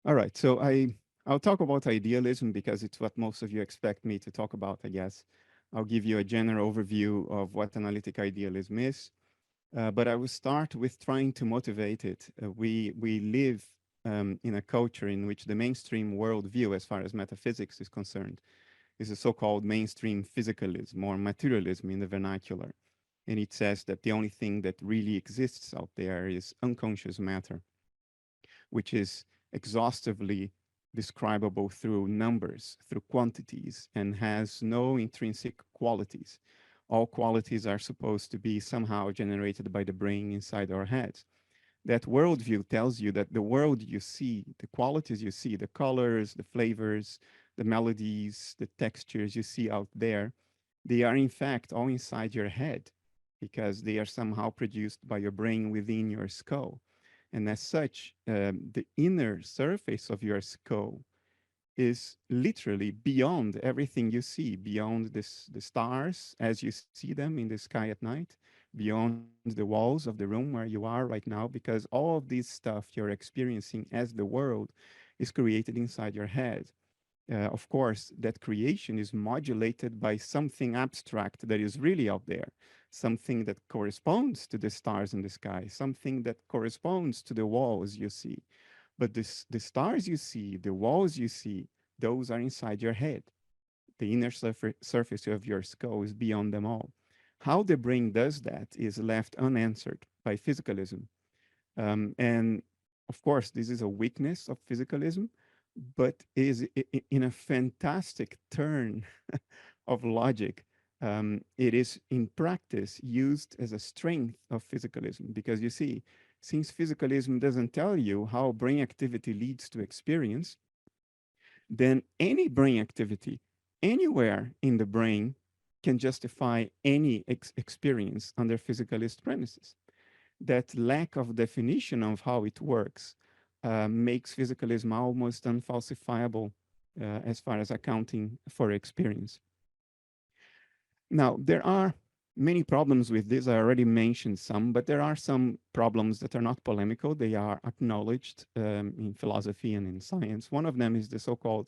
All right, so I'll talk about idealism because it's what most of you expect me to talk about, I guess. I'll give you a general overview of what analytic idealism is, but I will start with trying to motivate it. We live in a culture in which the mainstream worldview, as far as metaphysics is concerned, is a so-called mainstream physicalism or materialism in the vernacular. And it says that the only thing that really exists out there is unconscious matter, which is exhaustively describable through numbers, through quantities, and has no intrinsic qualities. All qualities are supposed to be somehow generated by the brain inside our heads. That worldview tells you that the world you see, the qualities you see, the colors, the flavors, the melodies, the textures you see out there, they are in fact all inside your head because they are somehow produced by your brain within your skull. And as such, the inner surface of your skull is literally beyond everything you see, beyond the stars as you see them in the sky at night, beyond the walls of the room where you are right now, because all of this stuff you're experiencing as the world is created inside your head. Of course, that creation is modulated by something abstract that is really out there, something that corresponds to the stars in the sky, something that corresponds to the walls you see. But the stars you see, the walls you see, those are inside your head. The inner surface of your skull is beyond them all. How the brain does that is left unanswered by physicalism. And of course, this is a weakness of physicalism, but is in a fantastic turn of logic. It is in practice used as a strength of physicalism because you see, since physicalism doesn't tell you how brain activity leads to experience, then any brain activity anywhere in the brain can justify any experience under physicalist premises. That lack of definition of how it works makes physicalism almost unfalsifiable as far as accounting for experience. Now, there are many problems with this. I already mentioned some, but there are some problems that are not polemical. They are acknowledged in philosophy and in science. One of them is the so-called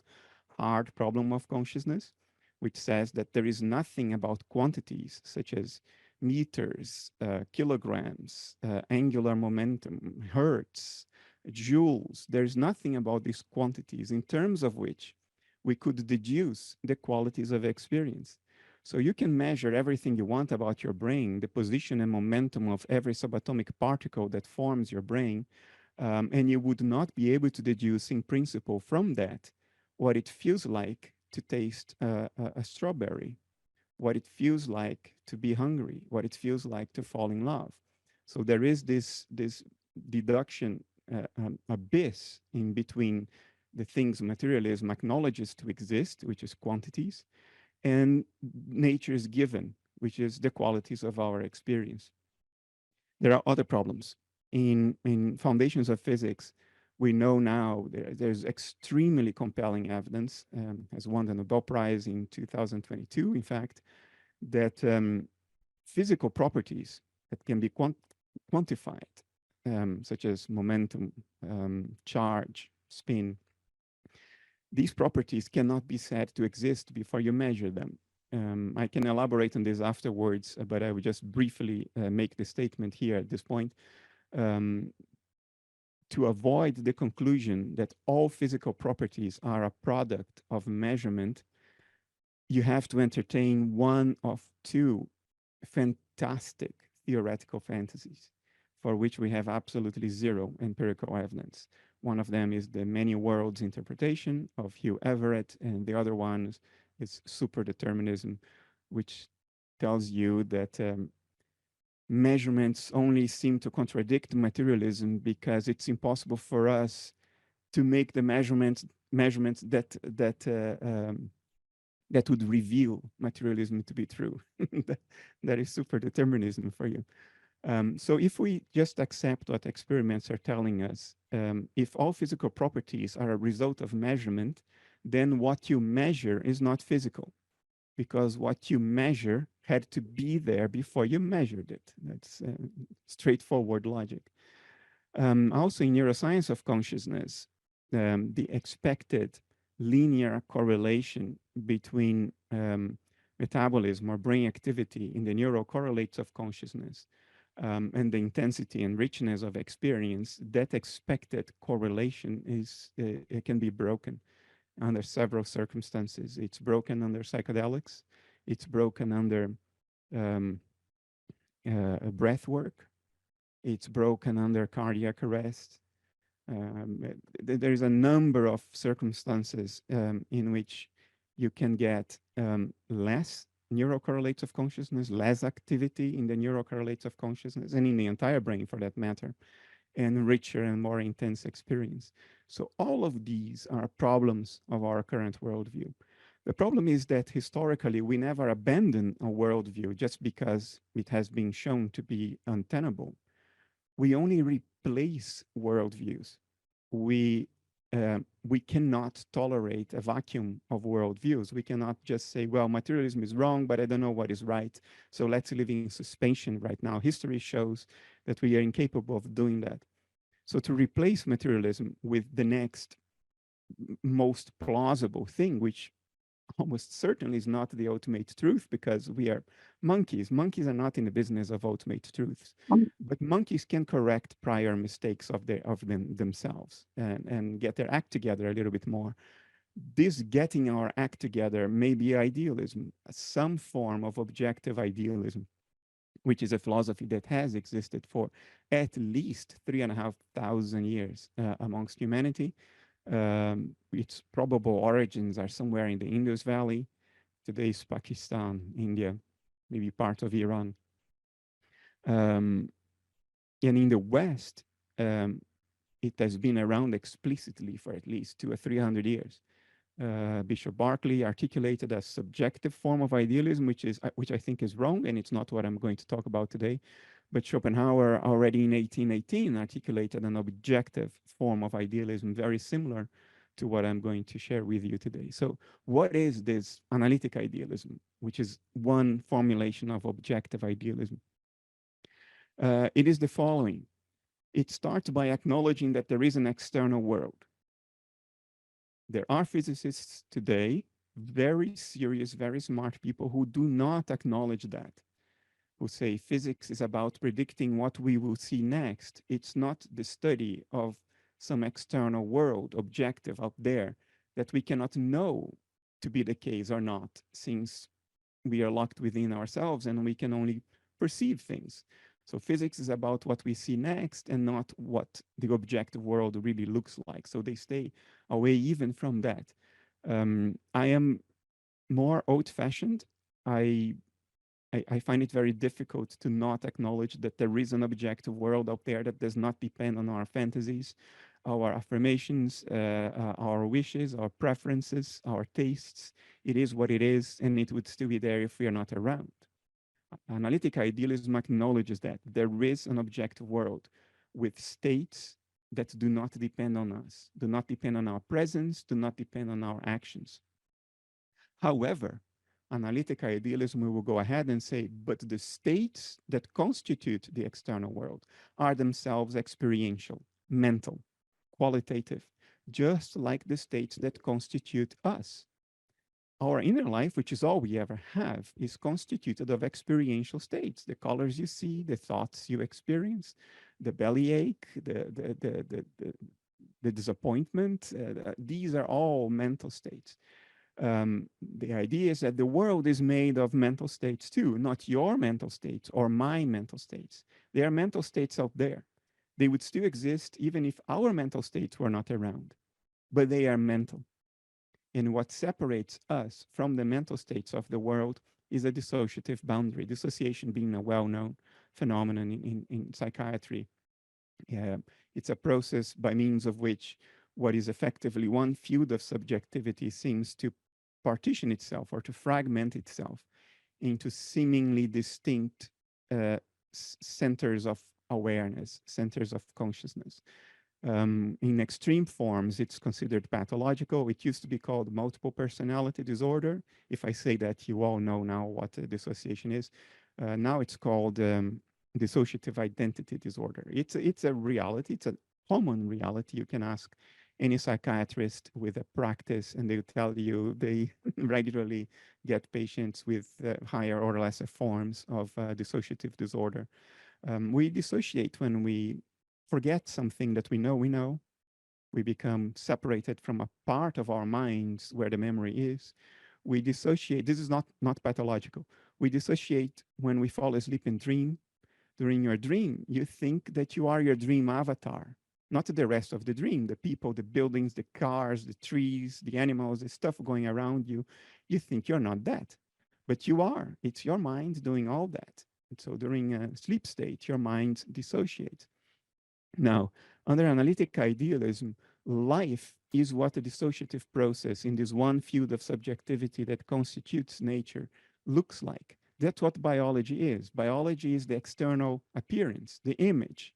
hard problem of consciousness, which says that there is nothing about quantities such as meters, kilograms, angular momentum, hertz, joules. There's nothing about these quantities in terms of which we could deduce the qualities of experience. So you can measure everything you want about your brain, the position and momentum of every subatomic particle that forms your brain, and you would not be able to deduce in principle from that what it feels like to taste a strawberry, what it feels like to be hungry, what it feels like to fall in love. So there is this deduction abyss in between the things materialism acknowledges to exist, which is quantities, and nature's given, which is the qualities of our experience. There are other problems. In foundations of physics, we know now there's extremely compelling evidence, has won the Nobel Prize in 2022, in fact, that physical properties that can be quantified, such as momentum, charge, spin, these properties cannot be said to exist before you measure them. I can elaborate on this afterwards, but I would just briefly make the statement here at this point. Um, to avoid the conclusion that all physical properties are a product of measurement, you have to entertain one of two fantastic theoretical fantasies for which we have absolutely zero empirical evidence. One of them is the many worlds interpretation of Hugh Everett, and the other one is superdeterminism, which tells you that measurements only seem to contradict materialism because it's impossible for us to make the measurements that would reveal materialism to be true. That is superdeterminism for you. So if we just accept what experiments are telling us, if all physical properties are a result of measurement, then what you measure is not physical because what you measure had to be there before you measured it. That's straightforward logic. Also in neuroscience of consciousness, the expected linear correlation between metabolism or brain activity in the neural correlates of consciousness and the intensity and richness of experience, that expected correlation it can be broken under several circumstances. It's broken under psychedelics. It's broken under um, breath work. It's broken under cardiac arrest. There is a number of circumstances in which you can get less neurocorrelates of consciousness, less activity in the neurocorrelates of consciousness, and in the entire brain for that matter, and richer and more intense experience. So all of these are problems of our current worldview. The problem is that historically we never abandon a worldview just because it has been shown to be untenable. We only replace worldviews. We cannot tolerate a vacuum of worldviews. We cannot just say, well, materialism is wrong, but I don't know what is right. So let's live in suspension right now. History shows that we are incapable of doing that. So to replace materialism with the next most plausible thing, which almost certainly is not the ultimate truth, because we are monkeys. Monkeys are not in the business of ultimate truths, but monkeys can correct prior mistakes of themselves and get their act together a little bit more. This getting our act together may be idealism, some form of objective idealism, which is a philosophy that has existed for at least 3,500 years amongst humanity. Its probable origins are somewhere in the Indus Valley. Today's Pakistan, India, maybe part of Iran. And in the West, it has been around explicitly for at least 200 or 300 years. Bishop Berkeley articulated a subjective form of idealism, which I think is wrong, and it's not what I'm going to talk about today. But Schopenhauer already in 1818 articulated an objective form of idealism very similar to what I'm going to share with you today. So what is this analytic idealism, which is one formulation of objective idealism? It is the following. It starts by acknowledging that there is an external world. There are physicists today, very serious, very smart people who do not acknowledge that, who say physics is about predicting what we will see next. It's not the study of some external world, objective out there, that we cannot know to be the case or not, since we are locked within ourselves and we can only perceive things. So physics is about what we see next and not what the objective world really looks like. So they stay away even from that. I am more old-fashioned. I find it very difficult to not acknowledge that there is an objective world out there that does not depend on our fantasies, our affirmations, our wishes, our preferences, our tastes. It is what it is, and it would still be there if we are not around. Analytic idealism acknowledges that there is an objective world with states that do not depend on us, do not depend on our presence, do not depend on our actions. However, analytic idealism will go ahead and say, but the states that constitute the external world are themselves experiential, mental, qualitative, just like the states that constitute us. Our inner life, which is all we ever have, is constituted of experiential states, the colors you see, the thoughts you experience, the bellyache, the disappointment. These are all mental states. The idea is that the world is made of mental states too, not your mental states or my mental states. There are mental states out there. They would still exist even if our mental states were not around, but they are mental. And what separates us from the mental states of the world is a dissociative boundary, dissociation being a well-known phenomenon in psychiatry. It's a process by means of which what is effectively one field of subjectivity seems to partition itself or to fragment itself into seemingly distinct centers of awareness, centers of consciousness. In extreme forms, it's considered pathological. It used to be called multiple personality disorder. If I say that, you all know now what dissociation is. Now it's called dissociative identity disorder. It's a reality. It's a common reality. You can ask any psychiatrist with a practice, and they'll tell you they regularly get patients with higher or lesser forms of dissociative disorder. We dissociate when we forget something that we know we know. We become separated from a part of our minds where the memory is. We dissociate. This is not pathological. We dissociate when we fall asleep and dream. During your dream, you think that you are your dream avatar, not the rest of the dream, the people, the buildings, the cars, the trees, the animals, the stuff going around you. You think you're not that, but you are. It's your mind doing all that. And so during a sleep state, your mind dissociates. Now, under analytic idealism, life is what a dissociative process in this one field of subjectivity that constitutes nature looks like. That's what biology is. Biology is the external appearance, the image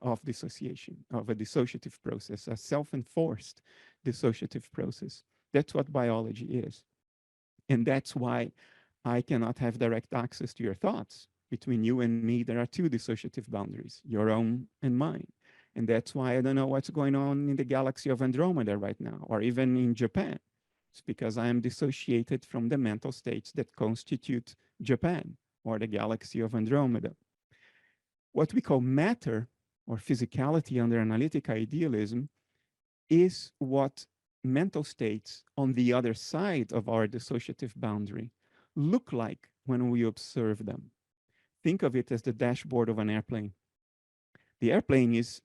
of dissociation, of a dissociative process, a self-enforced dissociative process. That's what biology is. And that's why I cannot have direct access to your thoughts. Between you and me, there are two dissociative boundaries, your own and mine. And that's why I don't know what's going on in the galaxy of Andromeda right now, or even in Japan. It's because I am dissociated from the mental states that constitute Japan, or the galaxy of Andromeda. What we call matter, or physicality under analytic idealism, is what mental states on the other side of our dissociative boundary look like when we observe them. Think of it as the dashboard of an airplane. The airplane is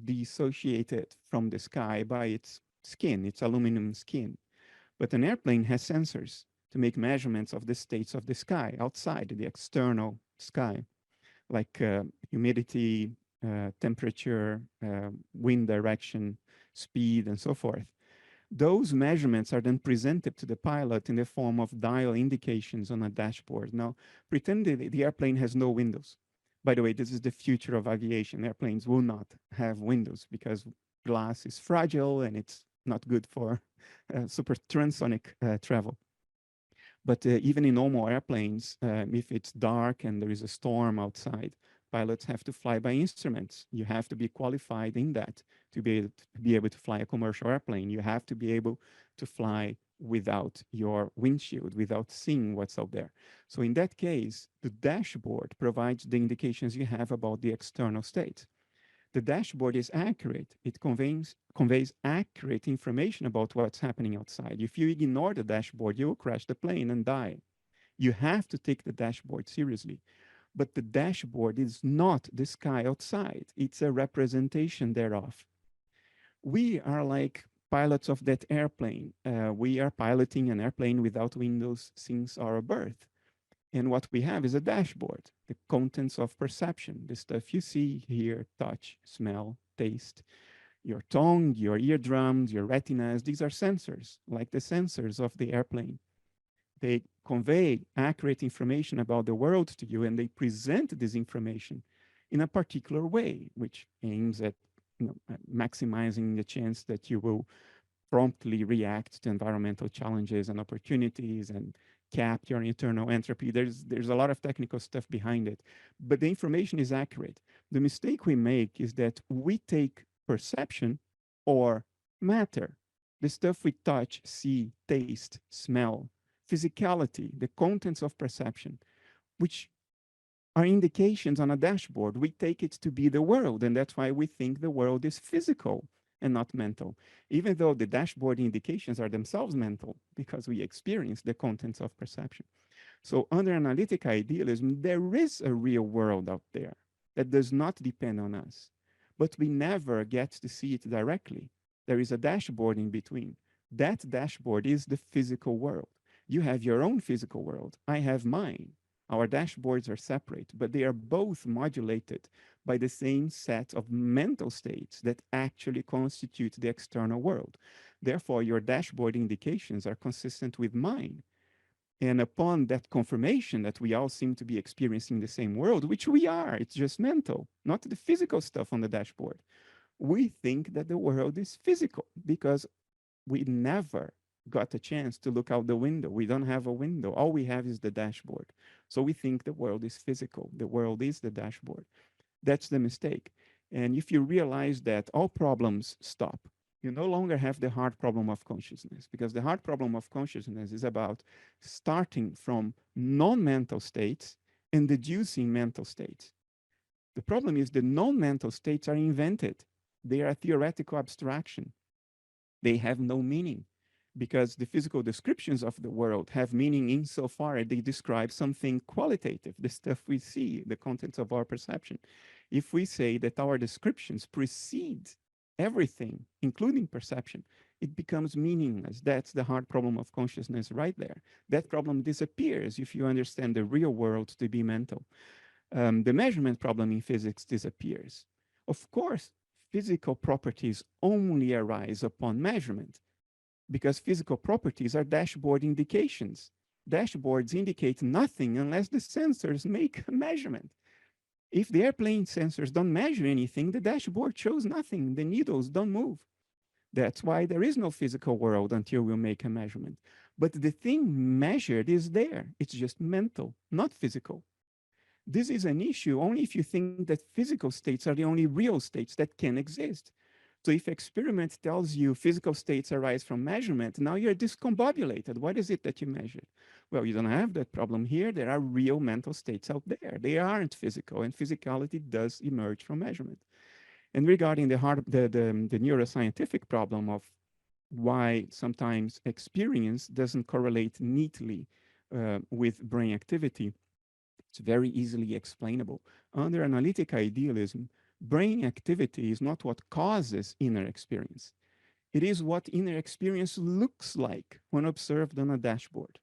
dissociated from the sky by its skin, its aluminum skin. But an airplane has sensors to make measurements of the states of the sky outside the external sky, like humidity, temperature, wind direction, speed, and so forth. Those measurements are then presented to the pilot in the form of dial indications on a dashboard. Now, pretend the airplane has no windows. By the way, this is the future of aviation. Airplanes will not have windows because glass is fragile and it's not good for super transonic travel. But even in normal airplanes, if it's dark and there is a storm outside, pilots have to fly by instruments. You have to be qualified in that to be able to fly a commercial airplane. You have to be able to fly without your windshield, without seeing what's out there. So in that case, the dashboard provides the indications you have about the external state. The dashboard is accurate. It conveys accurate information about what's happening outside. If you ignore the dashboard, you will crash the plane and die. You have to take the dashboard seriously. But the dashboard is not the sky outside. It's a representation thereof. We are like pilots of that airplane. We are piloting an airplane without windows since our birth. And what we have is a dashboard, the contents of perception, the stuff you see, hear, touch, smell, taste, your tongue, your eardrums, your retinas. These are sensors, like the sensors of the airplane. They convey accurate information about the world to you, and they present this information in a particular way, which aims at maximizing the chance that you will promptly react to environmental challenges and opportunities and cap your internal entropy. There's a lot of technical stuff behind it, but the information is accurate. The mistake we make is that we take perception or matter, the stuff we touch, see, taste, smell, physicality, the contents of perception, which are indications on a dashboard. We take it to be the world, and that's why we think the world is physical and not mental, even though the dashboard indications are themselves mental because we experience the contents of perception. So under analytic idealism, there is a real world out there that does not depend on us, but we never get to see it directly. There is a dashboard in between. That dashboard is the physical world. You have your own physical world. I have mine. Our dashboards are separate, but they are both modulated by the same set of mental states that actually constitute the external world. Therefore, your dashboard indications are consistent with mine. And upon that confirmation that we all seem to be experiencing the same world, which we are, it's just mental, not the physical stuff on the dashboard. We think that the world is physical because we never got a chance to look out the window. We don't have a window. All we have is the dashboard. So we think the world is physical. The world is the dashboard. That's the mistake. And if you realize that, all problems stop. You no longer have the hard problem of consciousness, because the hard problem of consciousness is about starting from non-mental states and deducing mental states. The problem is the non-mental states are invented. They are a theoretical abstraction. They have no meaning, because the physical descriptions of the world have meaning insofar as they describe something qualitative, the stuff we see, the contents of our perception. If we say that our descriptions precede everything, including perception, it becomes meaningless. That's the hard problem of consciousness right there. That problem disappears if you understand the real world to be mental. The measurement problem in physics disappears. Of course, physical properties only arise upon measurement, because physical properties are dashboard indications. Dashboards indicate nothing unless the sensors make a measurement. If the airplane sensors don't measure anything, the dashboard shows nothing. The needles don't move. That's why there is no physical world until we make a measurement. But the thing measured is there. It's just mental, not physical. This is an issue only if you think that physical states are the only real states that can exist. So if experiment tells you physical states arise from measurement, now you're discombobulated. What is it that you measured? Well, you don't have that problem here. There are real mental states out there. They aren't physical, and physicality does emerge from measurement. And regarding the neuroscientific problem of why sometimes experience doesn't correlate neatly with brain activity, it's very easily explainable. Under analytic idealism, brain activity is not what causes inner experience. It is what inner experience looks like when observed on a dashboard.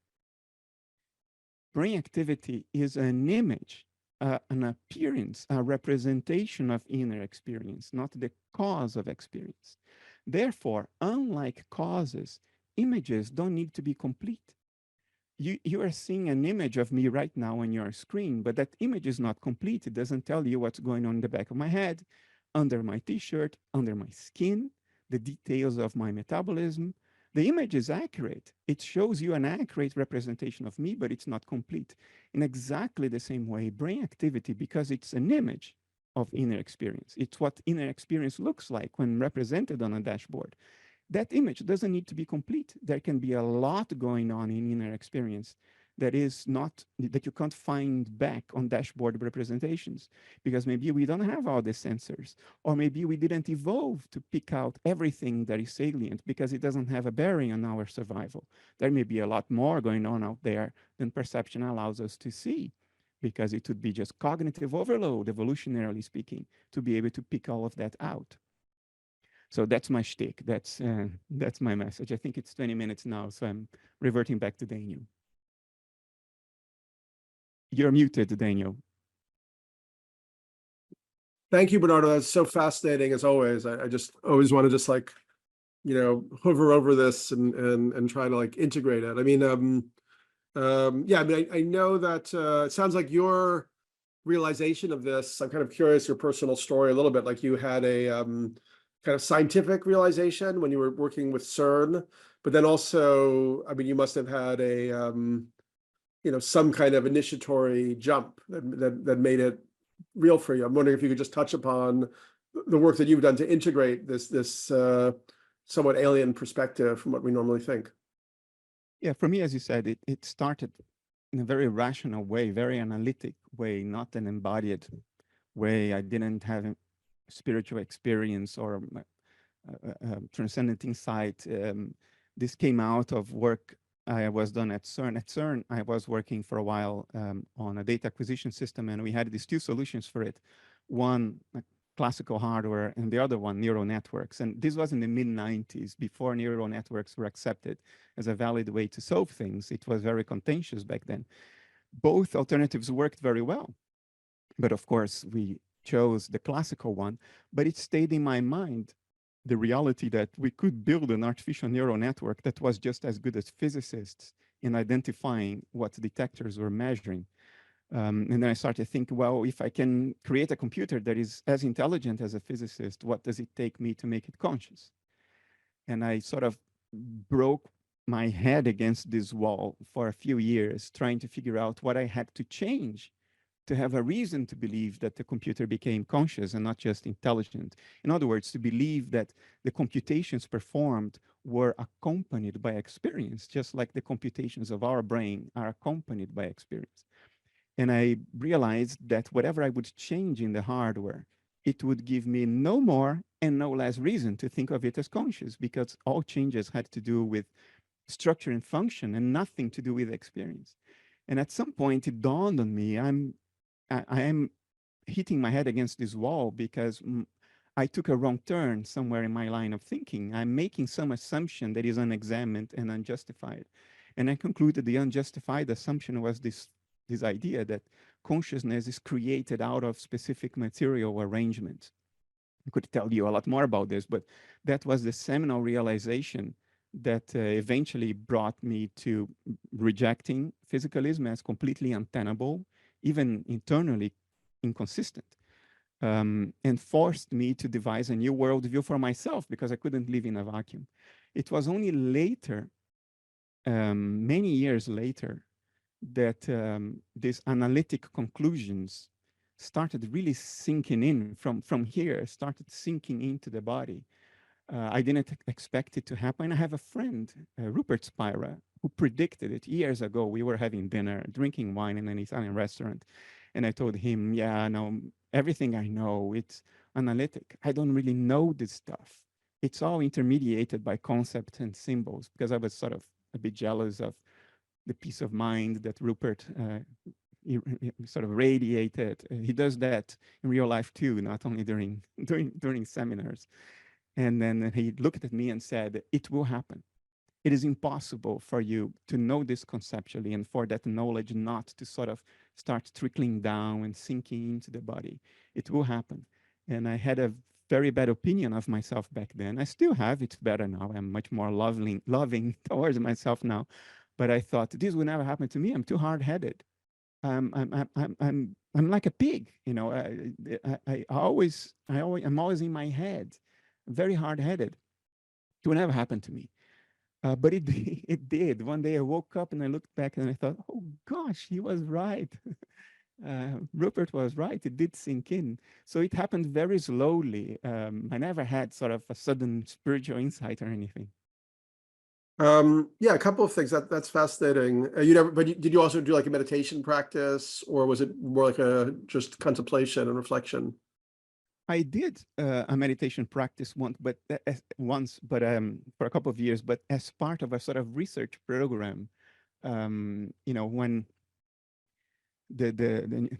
Brain activity is an image, an appearance, a representation of inner experience, not the cause of experience. Therefore, unlike causes, images don't need to be complete. You are seeing an image of me right now on your screen, but that image is not complete. It doesn't tell you what's going on in the back of my head, under my t-shirt, under my skin, the details of my metabolism. The image is accurate. It shows you an accurate representation of me, but it's not complete. In exactly the same way, brain activity, because it's an image of inner experience. It's what inner experience looks like when represented on a dashboard. That image doesn't need to be complete. There can be a lot going on in inner experience that is not, that you can't find back on dashboard representations, because maybe we don't have all the sensors, or maybe we didn't evolve to pick out everything that is salient because it doesn't have a bearing on our survival. There may be a lot more going on out there than perception allows us to see, because it would be just cognitive overload, evolutionarily speaking, to be able to pick all of that out. So that's my shtick. That's my message. I think it's 20 minutes now, so I'm reverting back to Daniel. You're muted, Daniel. Thank you, Bernardo. That's so fascinating as always. I just always want to just like, you know, hover over this and try to like integrate it. I mean, yeah, I mean, I know that it sounds like your realization of this, I'm kind of curious your personal story a little bit, like you had a kind of scientific realization when you were working with CERN, but then also, I mean, you must have had a, you know, some kind of initiatory jump that made it real for you. I'm wondering if you could just touch upon the work that you've done to integrate this somewhat alien perspective from what we normally think. Yeah, for me, as you said, it started in a very rational way, very analytic way, not an embodied way. I didn't have a spiritual experience or transcendent insight. This came out of work I was done at CERN. At CERN, I was working for a while on a data acquisition system, and we had these two solutions for it. One, classical hardware, and the other one, neural networks. And this was in the mid-90s, before neural networks were accepted as a valid way to solve things. It was very contentious back then. Both alternatives worked very well. But of course, we chose the classical one, but it stayed in my mind, the reality that we could build an artificial neural network that was just as good as physicists in identifying what detectors were measuring. And then I started thinking, well, if I can create a computer that is as intelligent as a physicist, what does it take me to make it conscious? And I sort of broke my head against this wall for a few years, trying to figure out what I had to change to have a reason to believe that the computer became conscious and not just intelligent. In other words, to believe that the computations performed were accompanied by experience, just like the computations of our brain are accompanied by experience. And I realized that whatever I would change in the hardware, it would give me no more and no less reason to think of it as conscious, because all changes had to do with structure and function and nothing to do with experience. And at some point, it dawned on me, I am hitting my head against this wall because I took a wrong turn somewhere in my line of thinking. I'm making some assumption that is unexamined and unjustified. And I concluded the unjustified assumption was this idea that consciousness is created out of specific material arrangements. I could tell you a lot more about this, but that was the seminal realization that eventually brought me to rejecting physicalism as completely untenable, even internally inconsistent, and forced me to devise a new worldview for myself because I couldn't live in a vacuum. It was only later, many years later, that these analytic conclusions started really sinking in from here, started sinking into the body. I didn't expect it to happen. I have a friend, Rupert Spira, who predicted it years ago. We were having dinner, drinking wine in an Italian restaurant. And I told him, yeah, no, everything I know, it's analytic. I don't really know this stuff. It's all intermediated by concepts and symbols, because I was sort of a bit jealous of the peace of mind that Rupert he sort of radiated. He does that in real life too, not only during seminars. And then he looked at me and said, it will happen. It is impossible for you to know this conceptually and for that knowledge not to sort of start trickling down and sinking into the body. It will happen. And I had a very bad opinion of myself back then. I still have, it's better now. I'm much more loving towards myself now. But I thought, this will never happen to me. I'm too hard-headed. I'm like a pig, you know. I'm always in my head, very hard-headed. It will never happen to me. But it did. One day I woke up and I looked back and I thought, oh gosh, he was right. Rupert was right. It did sink in. So it happened very slowly. I never had sort of a sudden spiritual insight or anything. Yeah, a couple of things. That's fascinating. Did you also do like a meditation practice, or was it more like a just contemplation and reflection? I did a meditation practice once, but for a couple of years, but as part of a sort of research program, when the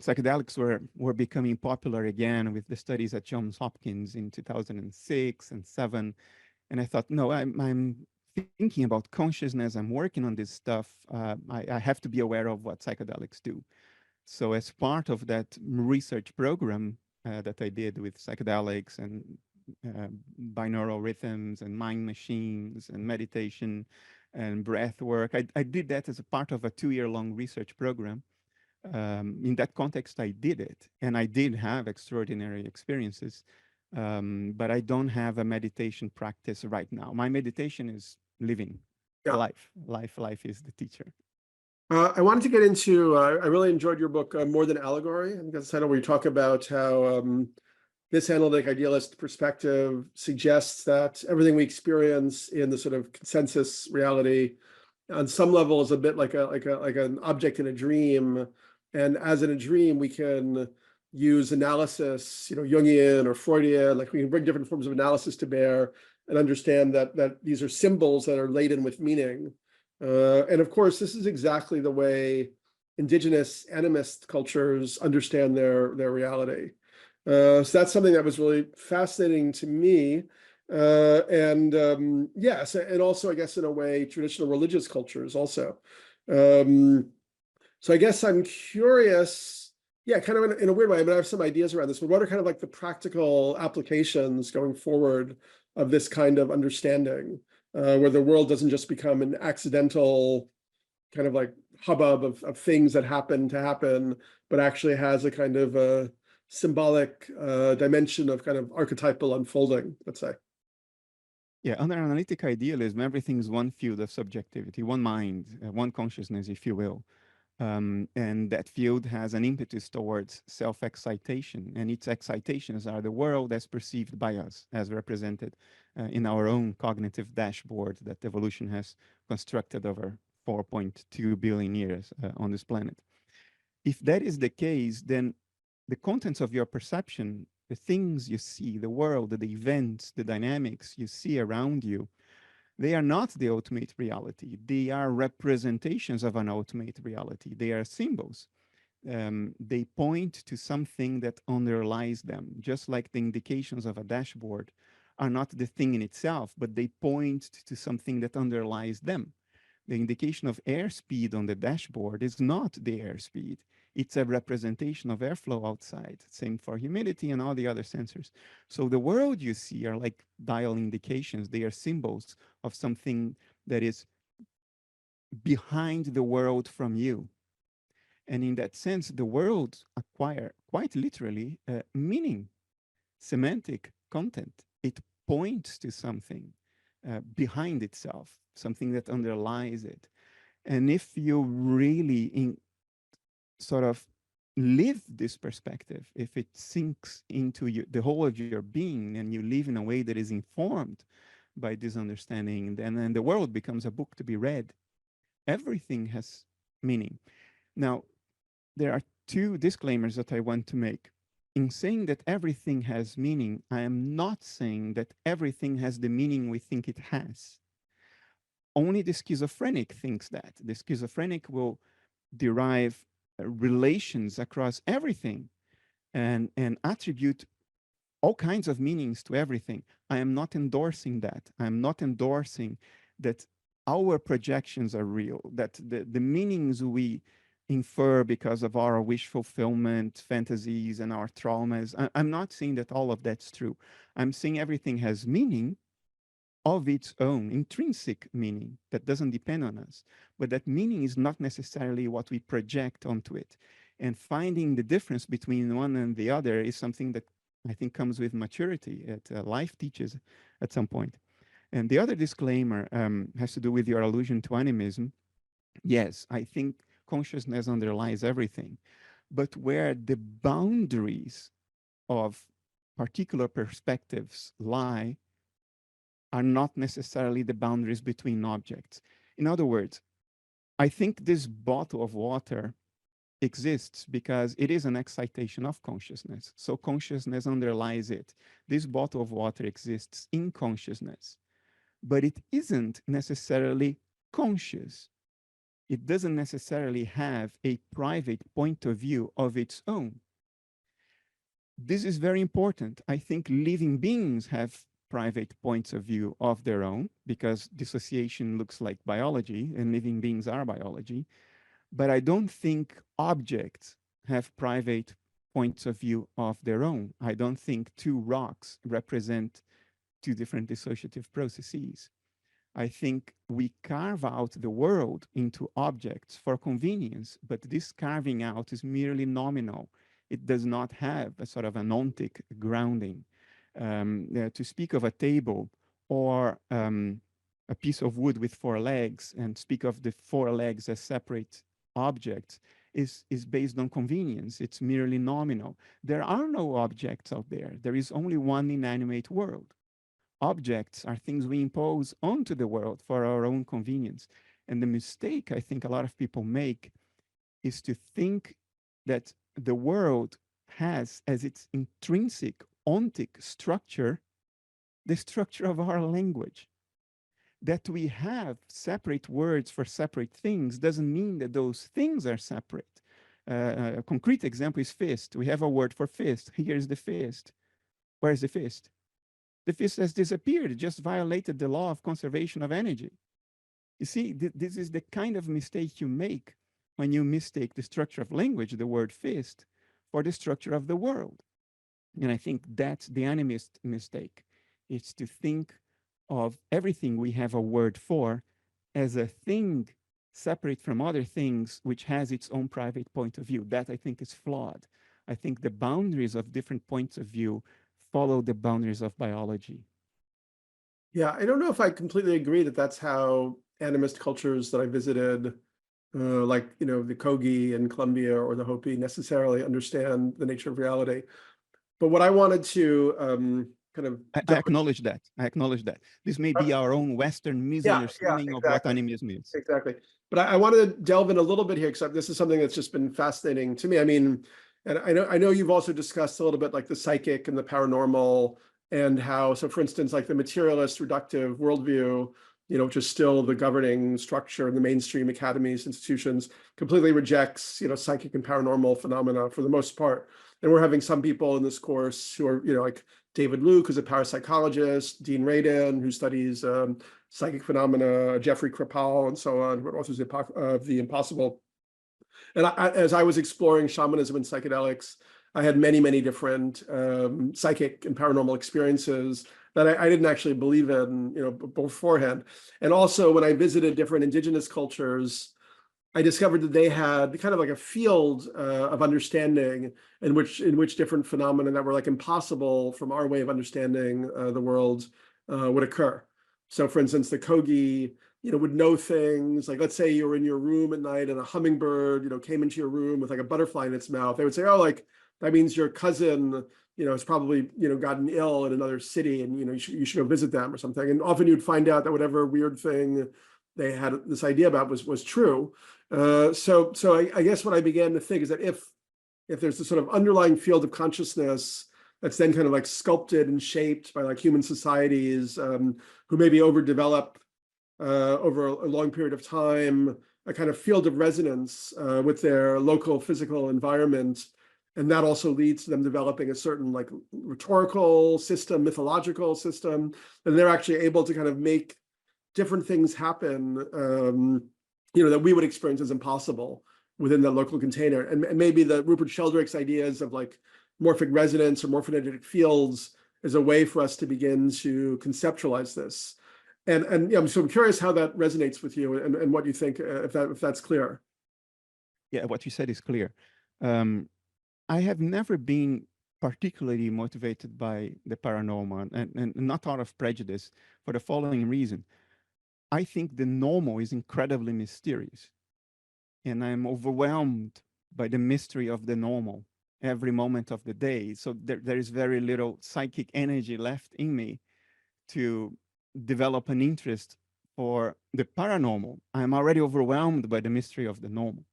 psychedelics were becoming popular again with the studies at Johns Hopkins in 2006 and 7, and I thought, no, I'm thinking about consciousness. I'm working on this stuff. I have to be aware of what psychedelics do. So as part of that research program that I did with psychedelics and binaural rhythms and mind machines and meditation and breath work, I did that as a part of a 2-year-long research program. In that context, I did it, and I did have extraordinary experiences, but I don't have a meditation practice right now. My meditation is living life. Life is the teacher. I wanted to get into, I really enjoyed your book, More Than Allegory. I think that's the title where you talk about how this analytic idealist perspective suggests that everything we experience in the sort of consensus reality on some level is a bit like an object in a dream. And as in a dream, we can use analysis, Jungian or Freudian, like we can bring different forms of analysis to bear and understand that these are symbols that are laden with meaning. And of course, this is exactly the way indigenous animist cultures understand their reality. So that's something that was really fascinating to me. Yes, and also, I guess, in a way, traditional religious cultures also. So I guess I'm curious, kind of in a weird way, I have some ideas around this, but what are kind of like the practical applications going forward of this kind of understanding? Where the world doesn't just become an accidental kind of like hubbub of things that happen to happen, but actually has a kind of a symbolic dimension of kind of archetypal unfolding, let's say. Yeah, under analytic idealism, everything is one field of subjectivity, one mind, one consciousness, if you will. And that field has an impetus towards self-excitation, and its excitations are the world as perceived by us, as represented in our own cognitive dashboard that evolution has constructed over 4.2 billion years on this planet. If that is the case, then the contents of your perception, the things you see, the world, the events, the dynamics you see around you, they are not the ultimate reality. They are representations of an ultimate reality. They are symbols. They point to something that underlies them, just like the indications of a dashboard are not the thing in itself, but they point to something that underlies them. The indication of airspeed on the dashboard is not the airspeed. It's a representation of airflow outside. Same for humidity and all the other sensors. So the world you see are like dial indications. They are symbols of something that is behind the world from you. And in that sense, the world acquire quite literally meaning, semantic content. It points to something behind itself, something that underlies it. And if you really sort of live this perspective, if it sinks into the whole of your being and you live in a way that is informed by this understanding, then the world becomes a book to be read. Everything has meaning. Now, there are two disclaimers that I want to make. In saying that everything has meaning, I am not saying that everything has the meaning we think it has. Only the schizophrenic thinks that. The schizophrenic will derive relations across everything and attribute all kinds of meanings to everything. I am not endorsing that. I am not endorsing that our projections are real, that the meanings we infer because of our wish fulfillment, fantasies, and our traumas. I'm not saying that all of that's true. I'm saying everything has meaning of its own, intrinsic meaning that doesn't depend on us. But that meaning is not necessarily what we project onto it. And finding the difference between one and the other is something that I think comes with maturity. Life teaches at some point. And the other disclaimer has to do with your allusion to animism. Yes, I think consciousness underlies everything. But where the boundaries of particular perspectives lie are not necessarily the boundaries between objects. In other words, I think this bottle of water exists because it is an excitation of consciousness. So consciousness underlies it. This bottle of water exists in consciousness, but it isn't necessarily conscious. It doesn't necessarily have a private point of view of its own. This is very important. I think living beings have private points of view of their own because dissociation looks like biology and living beings are biology. But I don't think objects have private points of view of their own. I don't think two rocks represent two different dissociative processes. I think we carve out the world into objects for convenience, but this carving out is merely nominal. It does not have a sort of an ontic grounding. To speak of a table or a piece of wood with four legs and speak of the four legs as separate objects is based on convenience. It's merely nominal. There are no objects out there. There is only one inanimate world. Objects are things we impose onto the world for our own convenience. And the mistake I think a lot of people make is to think that the world has as its intrinsic ontic structure the structure of our language. That we have separate words for separate things doesn't mean that those things are separate. A concrete example is fist. We have a word for fist. Here's the fist. Where's the fist? The fist has disappeared. It just violated the law of conservation of energy. You see, this is the kind of mistake you make when you mistake the structure of language, the word fist, for the structure of the world. And I think that's the animist mistake. It's to think of everything we have a word for as a thing separate from other things, which has its own private point of view. That I think is flawed. I think the boundaries of different points of view follow the boundaries of biology. Yeah, I don't know if I completely agree that that's how animist cultures that I visited like, you know, the Kogi in Colombia or the Hopi necessarily understand the nature of reality. But what I wanted to kind of I acknowledge that. I acknowledge that. This may be our own Western yeah, misunderstanding of what exactly. animism is. Exactly. But I wanted to delve in a little bit here because this is something that's just been fascinating to me. I mean, and I know you've also discussed a little bit like the psychic and the paranormal and how, so for instance, like the materialist reductive worldview, you know, which is still the governing structure in the mainstream academies, institutions, completely rejects, you know, psychic and paranormal phenomena for the most part. And we're having some people in this course who are, you know, like David Luke, who's a parapsychologist, Dean Radin, who studies psychic phenomena, Jeffrey Kripal, and so on, who are authors of The Impossible. And as I was exploring shamanism and psychedelics, I had many, many different psychic and paranormal experiences that I didn't actually believe in, you know, beforehand. And also when I visited different indigenous cultures, I discovered that they had kind of like a field of understanding in which different phenomena that were like impossible from our way of understanding the world would occur. So, for instance, the Kogi, you know, would know things like, let's say you were in your room at night and a hummingbird, you know, came into your room with like a butterfly in its mouth. They would say, oh, like that means your cousin, you know, has probably, you know, gotten ill in another city, and you know, you should go visit them or something. And often you'd find out that whatever weird thing they had this idea about was true. So I guess what I began to think is that if there's this sort of underlying field of consciousness that's then kind of like sculpted and shaped by like human societies who maybe overdevelop over a long period of time, a kind of field of resonance with their local physical environment, and that also leads to them developing a certain like rhetorical system, mythological system, and they're actually able to kind of make different things happen, you know, that we would experience as impossible within that local container. And maybe the Rupert Sheldrake's ideas of like morphic resonance or morphogenetic fields is a way for us to begin to conceptualize this. And yeah, so I'm curious how that resonates with you and what you think, if that's clear. Yeah, what you said is clear. I have never been particularly motivated by the paranormal, and not out of prejudice, for the following reason. I think the normal is incredibly mysterious, and I'm overwhelmed by the mystery of the normal every moment of the day. So there is very little psychic energy left in me to develop an interest for the paranormal. I'm already overwhelmed by the mystery of the normal.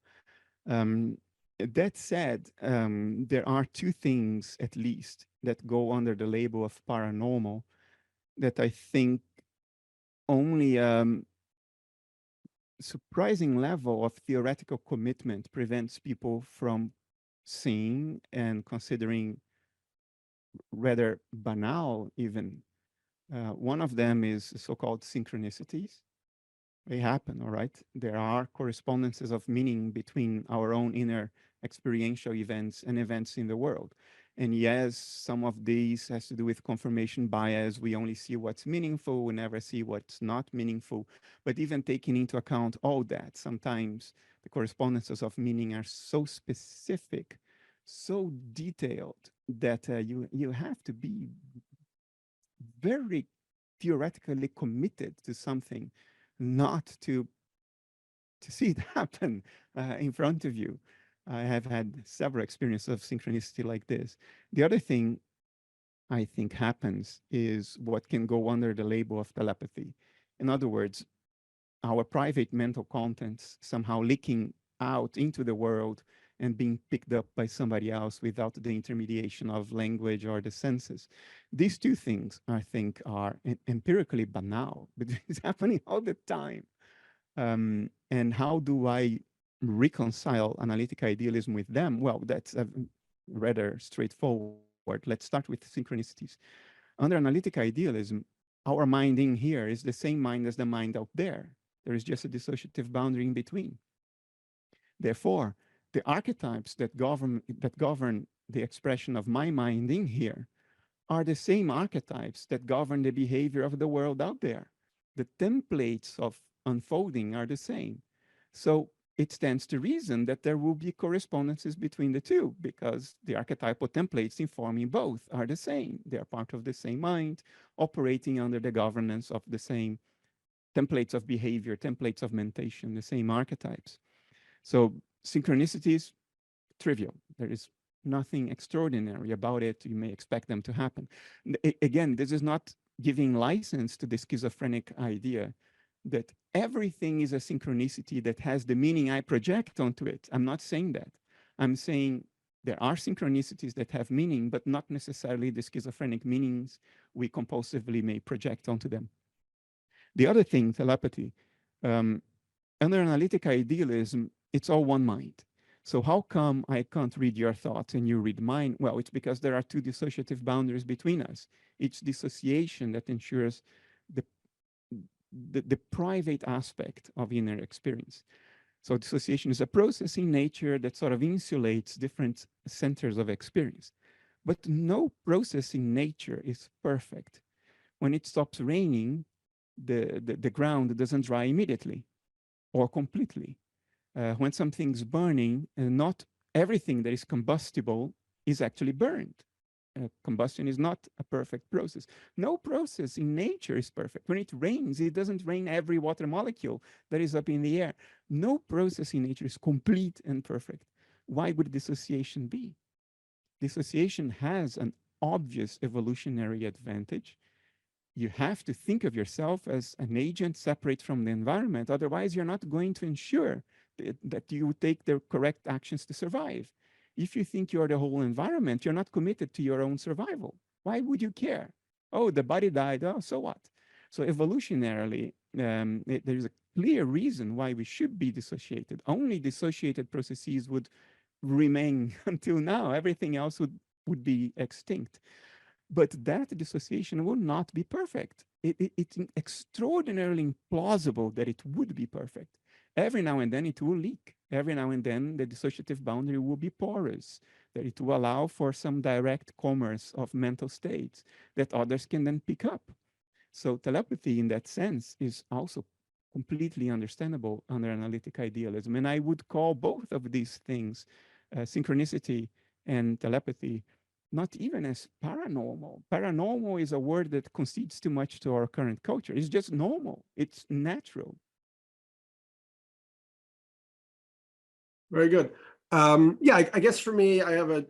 Um, that said, there are two things at least that go under the label of paranormal that I think only surprising level of theoretical commitment prevents people from seeing and considering rather banal even. One of them is so-called synchronicities. They happen, all right? There are correspondences of meaning between our own inner experiential events and events in the world. And yes, some of these has to do with confirmation bias. We only see what's meaningful, we never see what's not meaningful. But even taking into account all that, sometimes the correspondences of meaning are so specific, so detailed that you have to be very theoretically committed to something not to see it happen in front of you. I have had several experiences of synchronicity like this. The other thing I think happens is what can go under the label of telepathy. In other words, our private mental contents somehow leaking out into the world and being picked up by somebody else without the intermediation of language or the senses. These two things, I think, are empirically banal, but it's happening all the time. And how do I reconcile analytic idealism with them? Well, that's rather straightforward. Let's start with synchronicities. Under analytic idealism, our mind in here is the same mind as the mind out there. There is just a dissociative boundary in between. Therefore, the archetypes that govern the expression of my mind in here are the same archetypes that govern the behavior of the world out there. The templates of unfolding are the same. So it stands to reason that there will be correspondences between the two because the archetypal templates informing both are the same. They are part of the same mind, operating under the governance of the same templates of behavior, templates of mentation, the same archetypes. So synchronicity is trivial. There is nothing extraordinary about it. You may expect them to happen. Again, this is not giving license to the schizophrenic idea that everything is a synchronicity that has the meaning I project onto it. I'm not saying that. I'm saying there are synchronicities that have meaning, but not necessarily the schizophrenic meanings we compulsively may project onto them. The other thing, telepathy, um, under analytic idealism, it's all one mind. So how come I can't read your thoughts and you read mine? Well, it's because there are two dissociative boundaries between us. It's dissociation that ensures the, the private aspect of inner experience. So dissociation is a process in nature that sort of insulates different centers of experience. But no process in nature is perfect. When it stops raining, the ground doesn't dry immediately or completely. When something's burning, not everything that is combustible is actually burned. Combustion is not a perfect process. No process in nature is perfect. When it rains, it doesn't rain every water molecule that is up in the air. No process in nature is complete and perfect. Why would dissociation be? Dissociation has an obvious evolutionary advantage. You have to think of yourself as an agent separate from the environment. Otherwise, you're not going to ensure that you take the correct actions to survive. If you think you're the whole environment, you're not committed to your own survival. Why would you care? Oh, the body died. Oh, so what? So evolutionarily, there's a clear reason why we should be dissociated. Only dissociated processes would remain until now. Everything else would be extinct. But that dissociation will not be perfect. It's extraordinarily implausible that it would be perfect. Every now and then it will leak. Every now and then the dissociative boundary will be porous, that it will allow for some direct commerce of mental states that others can then pick up. So telepathy in that sense is also completely understandable under analytic idealism. And I would call both of these things, synchronicity and telepathy, not even as paranormal. Paranormal is a word that concedes too much to our current culture. It's just normal. It's natural. Very good. Yeah, I guess for me, I have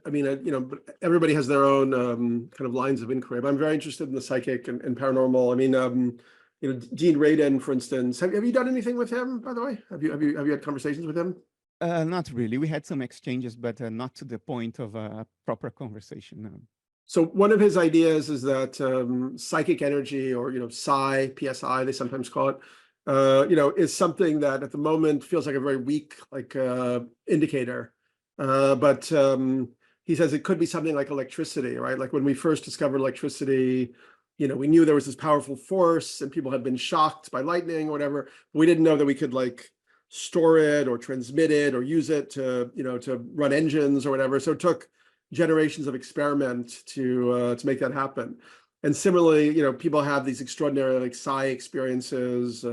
everybody has their own kind of lines of inquiry, but I'm very interested in the psychic and paranormal. I mean, Dean Radin, for instance, have you done anything with him, by the way? Have you had conversations with him? Not really. We had some exchanges, but not to the point of a proper conversation. No. So one of his ideas is that psychic energy, or psi, PSI, they sometimes call it, is something that at the moment feels like a very weak indicator. But he says it could be something like electricity, right? Like when we first discovered electricity, we knew there was this powerful force and people had been shocked by lightning or whatever. We didn't know that we could store it or transmit it or use it to run engines or whatever. So it took generations of experiment to make that happen. And similarly, people have these extraordinary psi experiences,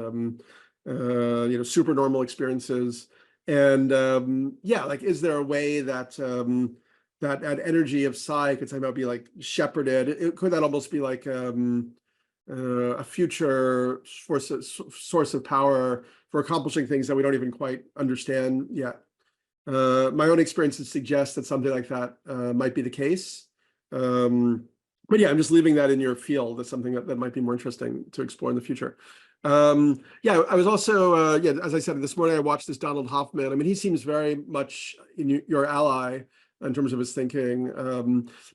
supernormal experiences. And is there a way that that energy of psi could somehow be shepherded? Could that almost be like a future source of power for accomplishing things that we don't even quite understand yet? My own experiences suggest that something like that might be the case. But yeah, I'm just leaving that in your field as something that might be more interesting to explore in the future. I was also, as I said, this morning I watched this Donald Hoffman. I mean, he seems very much your ally in terms of his thinking.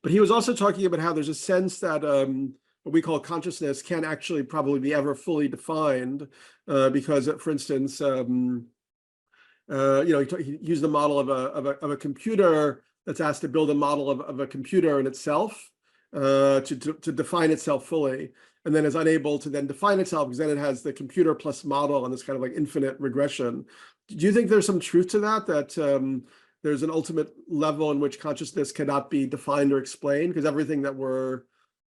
But he was also talking about how there's a sense that what we call consciousness can't actually probably be ever fully defined because, for instance, he used the model of a computer that's asked to build a model of a computer in itself to define itself fully, and then is unable to then define itself because then it has the computer plus model and this kind of infinite regression. Do you think there's some truth to that there's an ultimate level in which consciousness cannot be defined or explained because everything that we're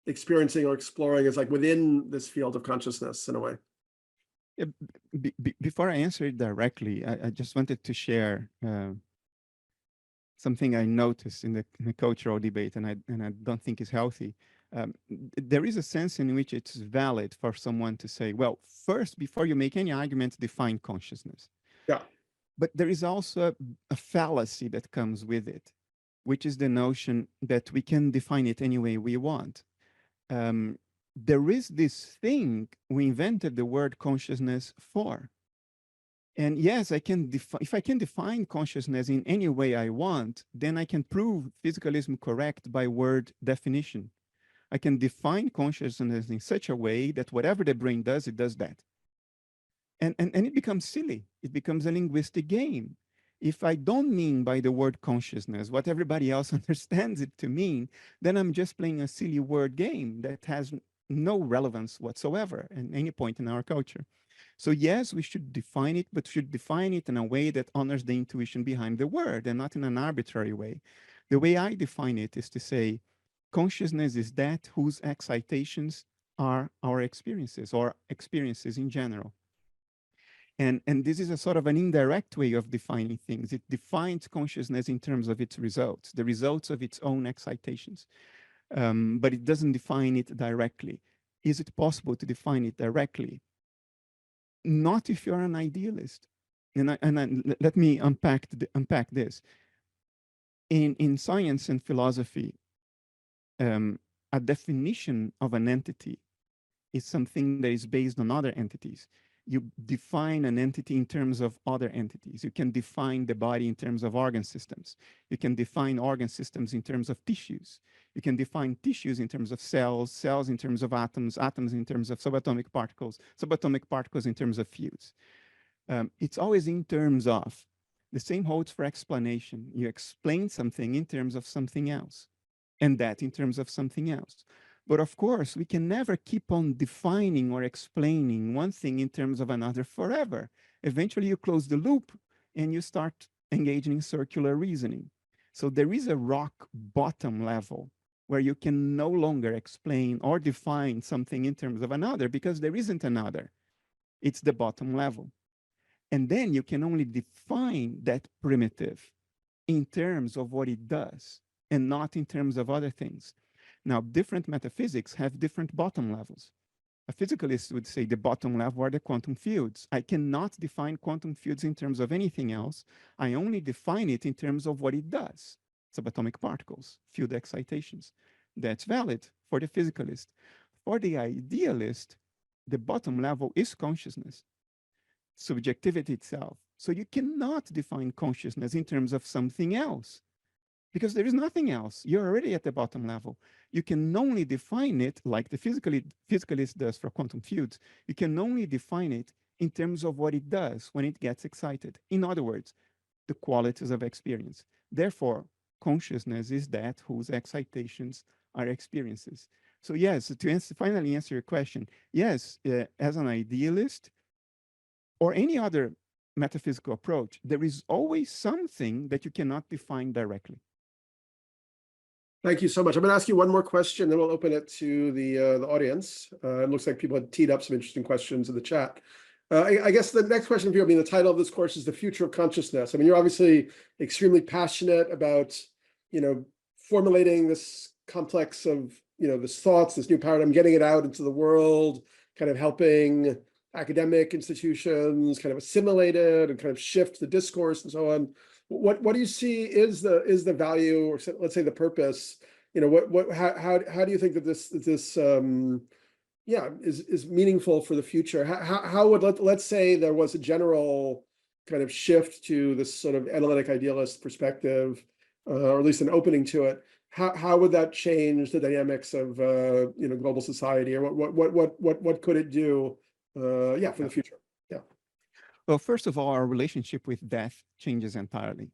experiencing or exploring is within this field of consciousness in a way? Yeah, before I answer it directly, I just wanted to share something I noticed in the cultural debate, and I don't think is healthy. There is a sense in which it's valid for someone to say, well, first, before you make any argument, define consciousness. Yeah. But there is also a fallacy that comes with it, which is the notion that we can define it any way we want. Um, there is this thing we invented the word consciousness for. And yes, I can if I can define consciousness in any way I want, then I can prove physicalism correct by word definition. I can define consciousness in such a way that whatever the brain does, it does that. And it becomes silly. It becomes a linguistic game. If I don't mean by the word consciousness what everybody else understands it to mean, then I'm just playing a silly word game that has no relevance whatsoever at any point in our culture. So yes, we should define it, but should define it in a way that honors the intuition behind the word and not in an arbitrary way. The way I define it is to say, consciousness is that whose excitations are our experiences or experiences in general. And this is a sort of an indirect way of defining things. It defines consciousness in terms of its results, the results of its own excitations, but it doesn't define it directly. Is it possible to define it directly? Not if you're an idealist. Let me unpack this. In science and philosophy, a definition of an entity is something that is based on other entities. You define an entity in terms of other entities. You can define the body in terms of organ systems. You can define organ systems in terms of tissues. You can define tissues in terms of cells, cells in terms of atoms, atoms in terms of subatomic particles in terms of fields. It's always in terms of. The same holds for explanation. You explain something in terms of something else, and that in terms of something else. But of course, we can never keep on defining or explaining one thing in terms of another forever. Eventually, you close the loop and you start engaging in circular reasoning. So there is a rock bottom level where you can no longer explain or define something in terms of another because there isn't another. It's the bottom level. And then you can only define that primitive in terms of what it does and not in terms of other things. Now, different metaphysics have different bottom levels. A physicalist would say the bottom level are the quantum fields. I cannot define quantum fields in terms of anything else. I only define it in terms of what it does. Subatomic particles, field excitations. That's valid for the physicalist. For the idealist, the bottom level is consciousness, subjectivity itself. So you cannot define consciousness in terms of something else, because there is nothing else. You're already at the bottom level. You can only define it like the physicalist does for quantum fields. You can only define it in terms of what it does when it gets excited. In other words, the qualities of experience. Therefore, consciousness is that whose excitations are experiences. So yes, to finally answer your question, yes, as an idealist or any other metaphysical approach, there is always something that you cannot define directly. Thank you so much. I'm going to ask you one more question, then we'll open it to the audience. It looks like people had teed up some interesting questions in the chat. I guess the next question for you, I mean, the title of this course is The Future of Consciousness. I mean, you're obviously extremely passionate about, formulating this complex of, this thoughts, this new paradigm, getting it out into the world, kind of helping academic institutions kind of assimilate it and kind of shift the discourse and so on. What do you see is the value, or let's say the purpose? How do you think that this is meaningful for the future? How would let's say there was a general kind of shift to this sort of analytic idealist perspective, or at least an opening to it? How would that change the dynamics of global society, or what could it do? For the future. Yeah. Well, first of all, our relationship with death changes entirely.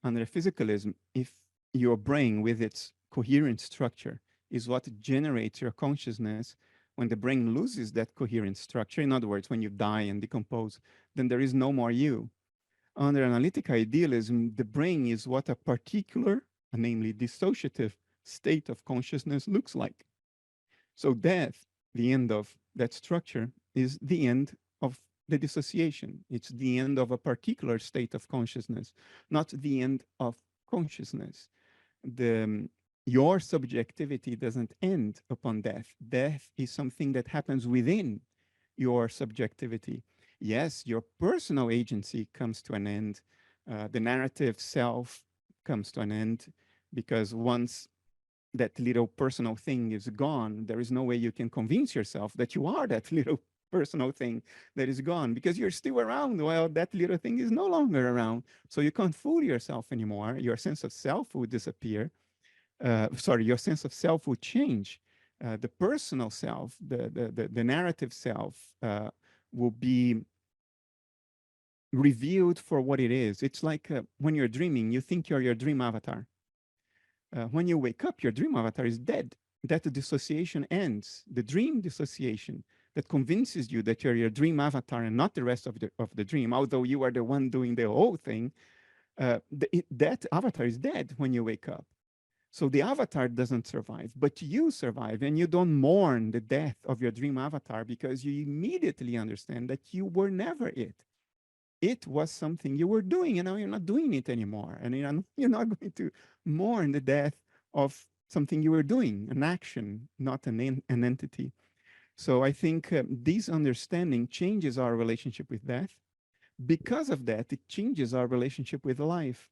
Under physicalism, if your brain with its coherent structure is what generates your consciousness, when the brain loses that coherent structure, in other words, when you die and decompose, then there is no more you. Under analytic idealism, the brain is what a particular, namely dissociative state of consciousness looks like. So death, the end of that structure, is the end of the dissociation. It's the end of a particular state of consciousness, not the end of consciousness. Your subjectivity doesn't end upon death. Death is something that happens within your subjectivity. Yes, your personal agency comes to an end. The narrative self comes to an end because once that little personal thing is gone, there is no way you can convince yourself that you are that little personal thing that is gone because you're still around while that little thing is no longer around. So you can't fool yourself anymore. Your sense of self will disappear. Sorry, your sense of self will change. The personal self, the narrative self will be revealed for what it is. It's like when you're dreaming, you think you're your dream avatar. When you wake up, your dream avatar is dead. That dissociation ends. The dream dissociation that convinces you that you're your dream avatar and not the rest of the dream, although you are the one doing the whole thing, that avatar is dead when you wake up. So the avatar doesn't survive, but you survive and you don't mourn the death of your dream avatar because you immediately understand that you were never it. It was something you were doing and now you're not doing it anymore. And you're not going to mourn the death of something you were doing, an action, not an entity. So I think this understanding changes our relationship with death. Because of that, it changes our relationship with life.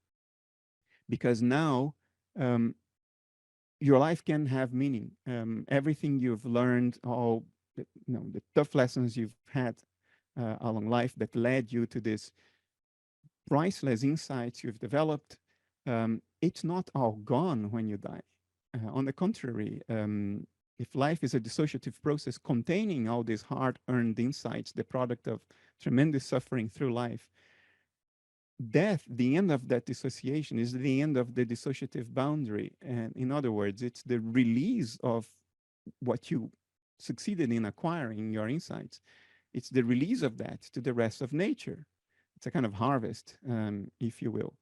Because now um, your life can have meaning. Everything you've learned, all the tough lessons you've had along life that led you to this priceless insights you've developed, it's not all gone when you die. On the contrary, if life is a dissociative process containing all these hard-earned insights, the product of tremendous suffering through life, death, the end of that dissociation, is the end of the dissociative boundary. And in other words, it's the release of what you succeeded in acquiring, your insights. It's the release of that to the rest of nature. It's a kind of harvest, if you will.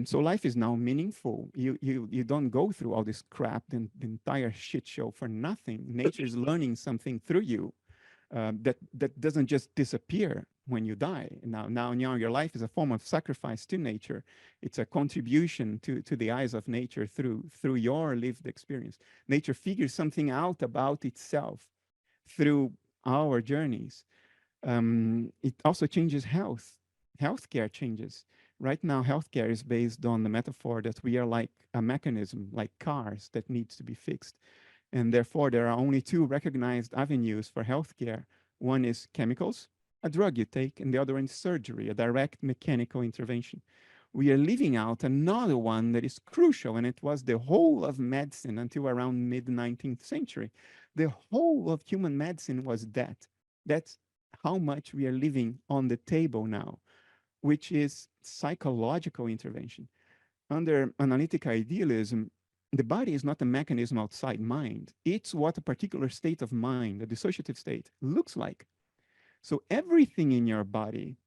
So life is now meaningful. You don't go through all this crap, the entire shit show for nothing. Nature is learning something through you that doesn't just disappear when you die. Now your life is a form of sacrifice to nature. It's a contribution to the eyes of nature through your lived experience. Nature figures something out about itself through our journeys. It also changes health. Healthcare changes. Right now, healthcare is based on the metaphor that we are like a mechanism, like cars that needs to be fixed. And therefore, there are only two recognized avenues for healthcare. One is chemicals, a drug you take, and the other one is surgery, a direct mechanical intervention. We are leaving out another one that is crucial, and it was the whole of medicine until around mid-19th century. The whole of human medicine was that. That's how much we are leaving on the table now, which is psychological intervention. Under analytic idealism, the body is not a mechanism outside mind. It's what a particular state of mind, a dissociative state, looks like. So everything in your body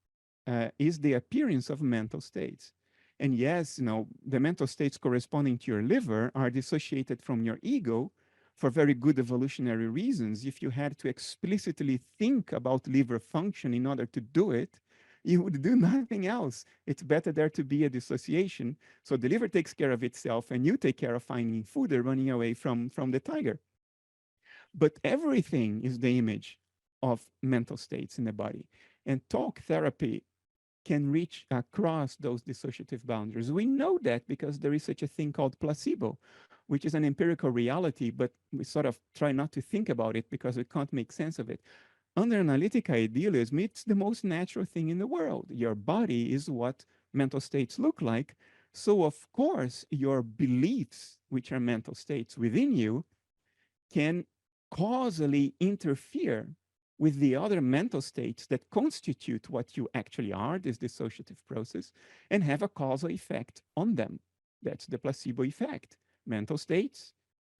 is the appearance of mental states. And yes, the mental states corresponding to your liver are dissociated from your ego for very good evolutionary reasons. If you had to explicitly think about liver function in order to do it, you would do nothing else. It's better there to be a dissociation. So the liver takes care of itself and you take care of finding food or running away from the tiger. But everything is the image of mental states in the body. And talk therapy can reach across those dissociative boundaries. We know that because there is such a thing called placebo, which is an empirical reality, but we sort of try not to think about it because we can't make sense of it. Under analytic idealism, it's the most natural thing in the world. Your body is what mental states look like. So, of course, your beliefs, which are mental states within you, can causally interfere with the other mental states that constitute what you actually are, this dissociative process, and have a causal effect on them. That's the placebo effect. Mental states,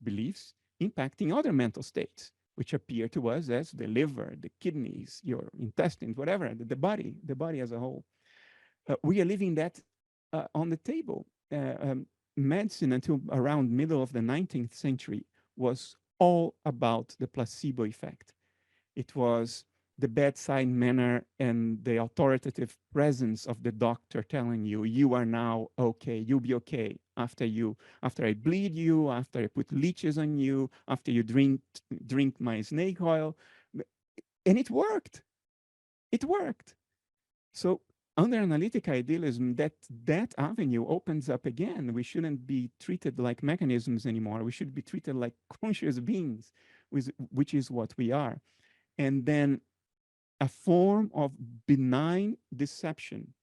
beliefs, impacting other mental states, which appear to us as the liver, the kidneys, your intestines, whatever, the body as a whole. We are leaving that on the table. Medicine until around middle of the 19th century was all about the placebo effect. It was the bedside manner and the authoritative presence of the doctor telling you, you are now okay, you'll be okay after I bleed you, after I put leeches on you, after you drink my snake oil. And it worked. it worked. So under analytic idealism, that avenue opens up again. We shouldn't be treated like mechanisms anymore. We should be treated like conscious beings, which is what we are. And then a form of benign deception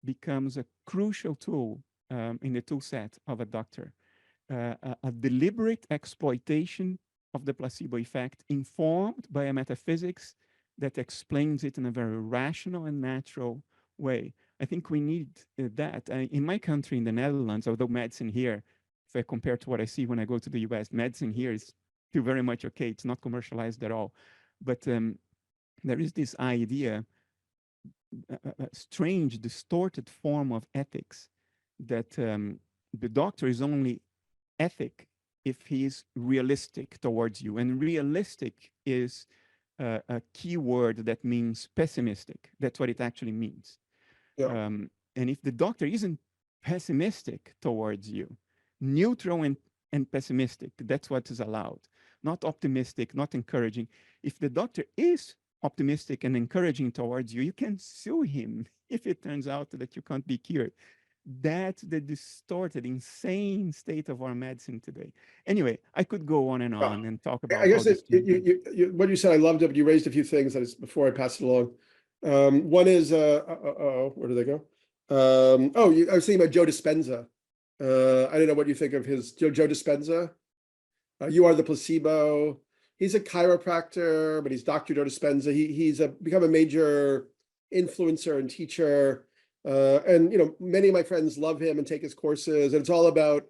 becomes a crucial tool in the tool set of a doctor. A deliberate exploitation of the placebo effect informed by a metaphysics that explains it in a very rational and natural way. I think we need that. In my country, in the Netherlands, although medicine here, if I compare to what I see when I go to the US, medicine here is still very much okay. It's not commercialized at all. But there is this idea, a strange, distorted form of ethics that the doctor is only ethic if he is realistic towards you. And realistic is a key word that means pessimistic. That's what it actually means. Yeah. And if the doctor isn't pessimistic towards you, neutral and pessimistic, that's what is allowed. Not optimistic, not encouraging. If the doctor is optimistic and encouraging towards you, you can sue him if it turns out that you can't be cured. That's the distorted, insane state of our medicine today. Anyway, I could go on and talk I about how guess this. what you said, I loved it, but you raised a few things that is before I pass it along. One is, where did they go? I was thinking about Joe Dispenza. I don't know what you think of his Joe Dispenza. You Are the Placebo. He's a chiropractor, but he's Dr. Joe Dispenza. He's become a major influencer and teacher. And many of my friends love him and take his courses, and it's all about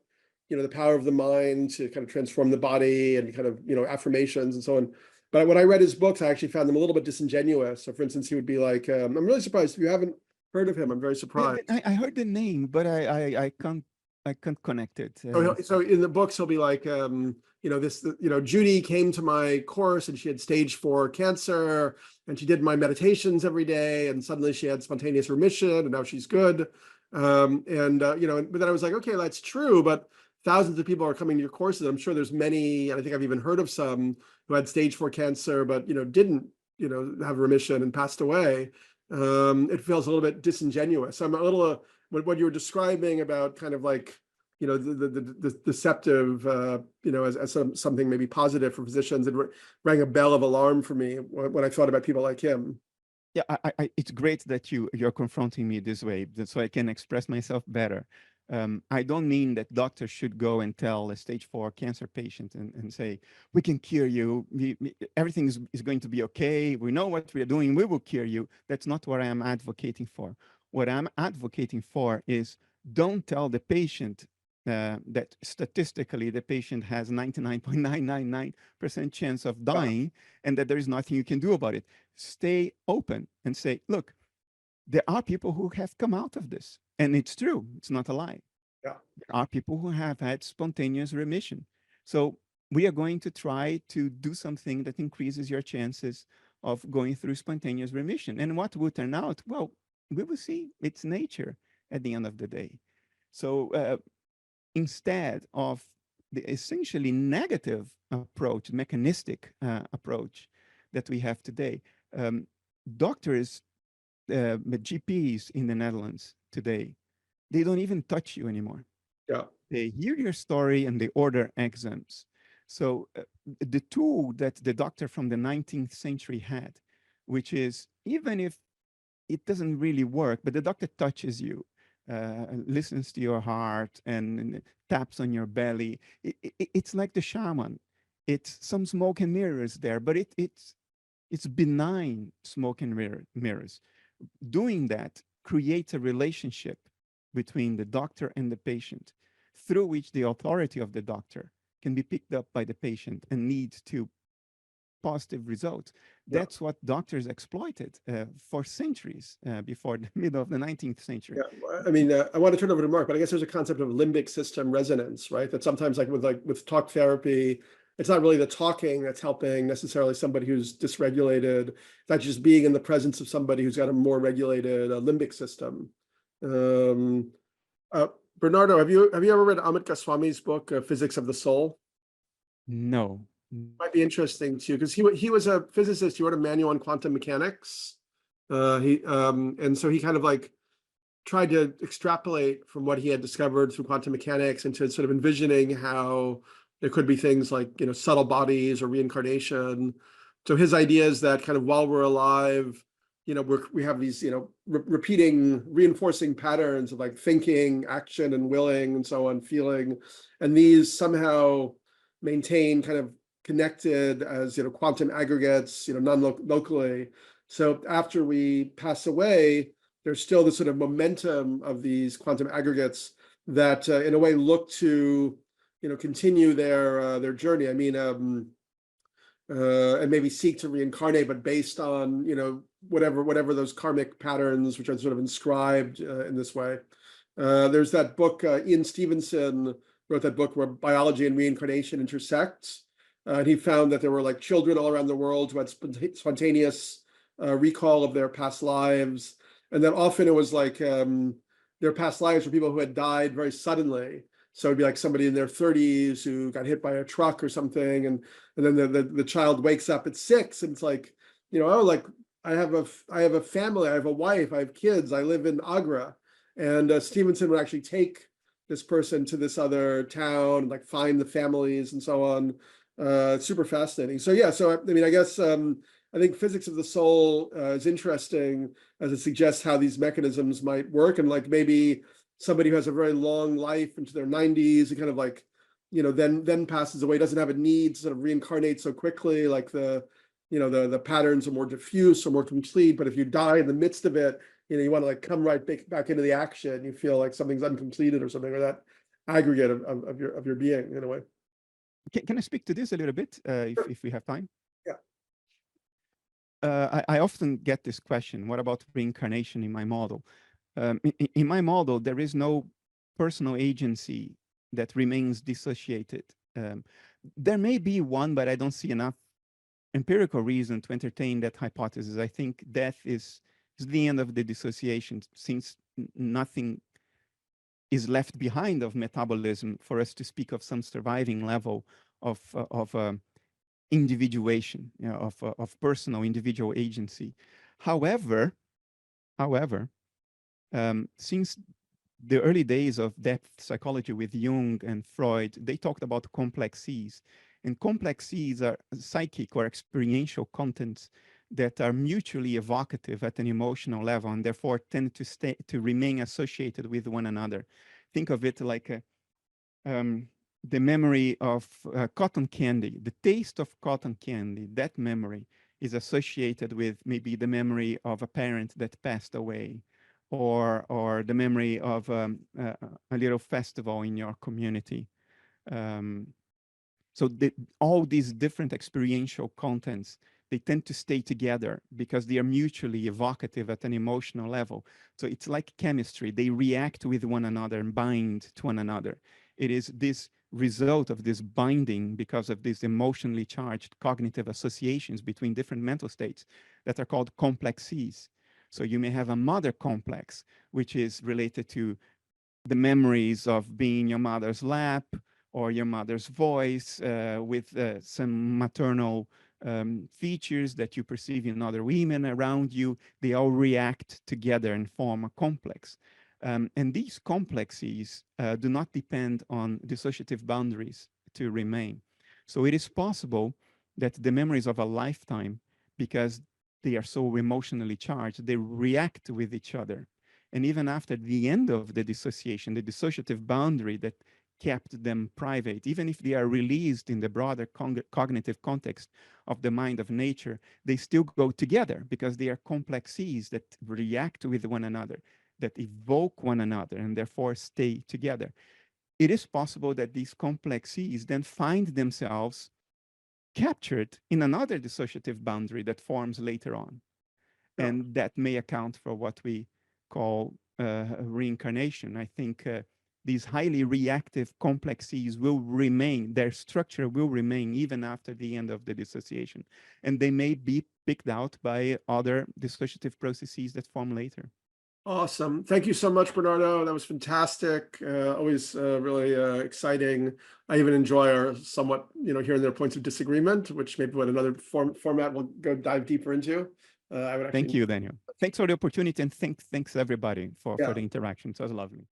the power of the mind to kind of transform the body and kind of affirmations and so on. But when I read his books, I actually found them a little bit disingenuous. So for instance, he would be like, I'm really surprised if you haven't heard of him. I'm very surprised. I heard the name, but I can't connect it. So in the books, he'll be like, Judy came to my course and she had stage 4 cancer, and she did my meditations every day, and suddenly she had spontaneous remission, and now she's good. But then I was like, okay, that's true, but thousands of people are coming to your courses. I'm sure there's many, and I think I've even heard of some who had stage 4 cancer, but didn't have remission and passed away. It feels a little bit disingenuous. I'm a little what you were describing about kind of like the deceptive, as something maybe positive for physicians. It rang a bell of alarm for me when I thought about people like him. Yeah, it's great that you're confronting me this way, so I can express myself better. I don't mean that doctors should go and tell a stage 4 cancer patient and say, we can cure you, everything is going to be okay, we know what we are doing, we will cure you. That's not what I am advocating for. What I'm advocating for is, don't tell the patient that statistically the patient has 99.999% chance of dying and that there is nothing you can do about it. Stay open and say, look, there are people who have come out of this. And it's true. It's not a lie. Yeah. There are people who have had spontaneous remission. So we are going to try to do something that increases your chances of going through spontaneous remission. And what will turn out? Well, we will see. It's nature at the end of the day. So instead of the essentially negative approach, mechanistic approach that we have today, doctors, GPs in the Netherlands today, they don't even touch you anymore. Yeah. They hear your story and they order exams. So the tool that the doctor from the 19th century had, which is, even if it doesn't really work, but the doctor touches you, listens to your heart and taps on your belly. It's like the shaman. It's some smoke and mirrors there, but it's benign smoke and mirrors. Doing that creates a relationship between the doctor and the patient, through which the authority of the doctor can be picked up by the patient and lead to positive results. That's what doctors exploited for centuries before the middle of the 19th century. Yeah, I mean, I want to turn over to Mark, but I guess there's a concept of limbic system resonance, right? That sometimes, like with talk therapy, it's not really the talking that's helping necessarily somebody who's dysregulated. It's not just being in the presence of somebody who's got a more regulated limbic system. Bernardo, have you ever read Amit Goswami's book, Physics of the Soul? No. Might be interesting to you, because he was a physicist. He wrote a manual on quantum mechanics. And so he kind of like tried to extrapolate from what he had discovered through quantum mechanics into sort of envisioning how there could be things like, subtle bodies or reincarnation. So his idea is that kind of while we're alive, we have these, repeating, reinforcing patterns of like thinking, action, and willing, and so on, feeling, and these somehow maintain kind of connected as, quantum aggregates, non-locally. So after we pass away, there's still this sort of momentum of these quantum aggregates that, in a way, look to, continue their journey. I mean, and maybe seek to reincarnate, but based on, whatever those karmic patterns, which are sort of inscribed in this way. There's that book, Ian Stevenson wrote that book where biology and reincarnation intersect. And he found that there were like children all around the world who had spontaneous recall of their past lives. And then often it was like their past lives were people who had died very suddenly. So it'd be like somebody in their 30s who got hit by a truck or something, and then the child wakes up at 6, and it's like, oh, like I have a family, I have a wife, I have kids, I live in Agra, and Stevenson would actually take this person to this other town, and like find the families and so on. Super fascinating. So yeah, so I mean, I guess I think physics of the soul is interesting as it suggests how these mechanisms might work, and like maybe somebody who has a very long life into their 90s and kind of like, then passes away, doesn't have a need to sort of reincarnate so quickly, like the patterns are more diffuse or more complete. But if you die in the midst of it, you want to like come right back into the action. You feel like something's uncompleted or something, or that aggregate of your being in a way. Can I speak to this a little bit, if we have time? Yeah. I often get this question, what about reincarnation in my model? In my model, there is no personal agency that remains dissociated. There may be one, but I don't see enough empirical reason to entertain that hypothesis. I think death is the end of the dissociation, since nothing is left behind of metabolism for us to speak of some surviving level of individuation, of personal individual agency. However, since the early days of depth psychology with Jung and Freud, they talked about complexes. And complexes are psychic or experiential contents that are mutually evocative at an emotional level, and therefore tend to remain associated with one another. Think of it like the memory of cotton candy, the taste of cotton candy, that memory is associated with maybe the memory of a parent that passed away, or the memory of a little festival in your community. So all these different experiential contents, they tend to stay together because they are mutually evocative at an emotional level. So it's like chemistry. They react with one another and bind to one another. It is this result of this binding because of these emotionally charged cognitive associations between different mental states that are called complexes. So you may have a mother complex, which is related to the memories of being in your mother's lap or your mother's voice with some maternal features that you perceive in other women around you. They all react together and form a complex. And these complexes do not depend on dissociative boundaries to remain. So it is possible that the memories of a lifetime, because they are so emotionally charged, they react with each other. And even after the end of the dissociation, the dissociative boundary that kept them private, even if they are released in the broader cognitive context of the mind of nature, they still go together because they are complexes that react with one another, that evoke one another, and therefore stay together. It is possible that these complexes then find themselves captured in another dissociative boundary that forms later on. Yeah. And that may account for what we call reincarnation. I think these highly reactive complexes will remain, their structure will remain even after the end of the dissociation. And they may be picked out by other dissociative processes that form later. Awesome. Thank you so much, Bernardo. That was fantastic. Always really exciting. I even enjoy our somewhat, hearing their points of disagreement, which maybe what another format we'll go dive deeper into. I would actually. Thank you, Daniel. Thanks for the opportunity, and thanks everybody for Yeah. the interaction. It was lovely.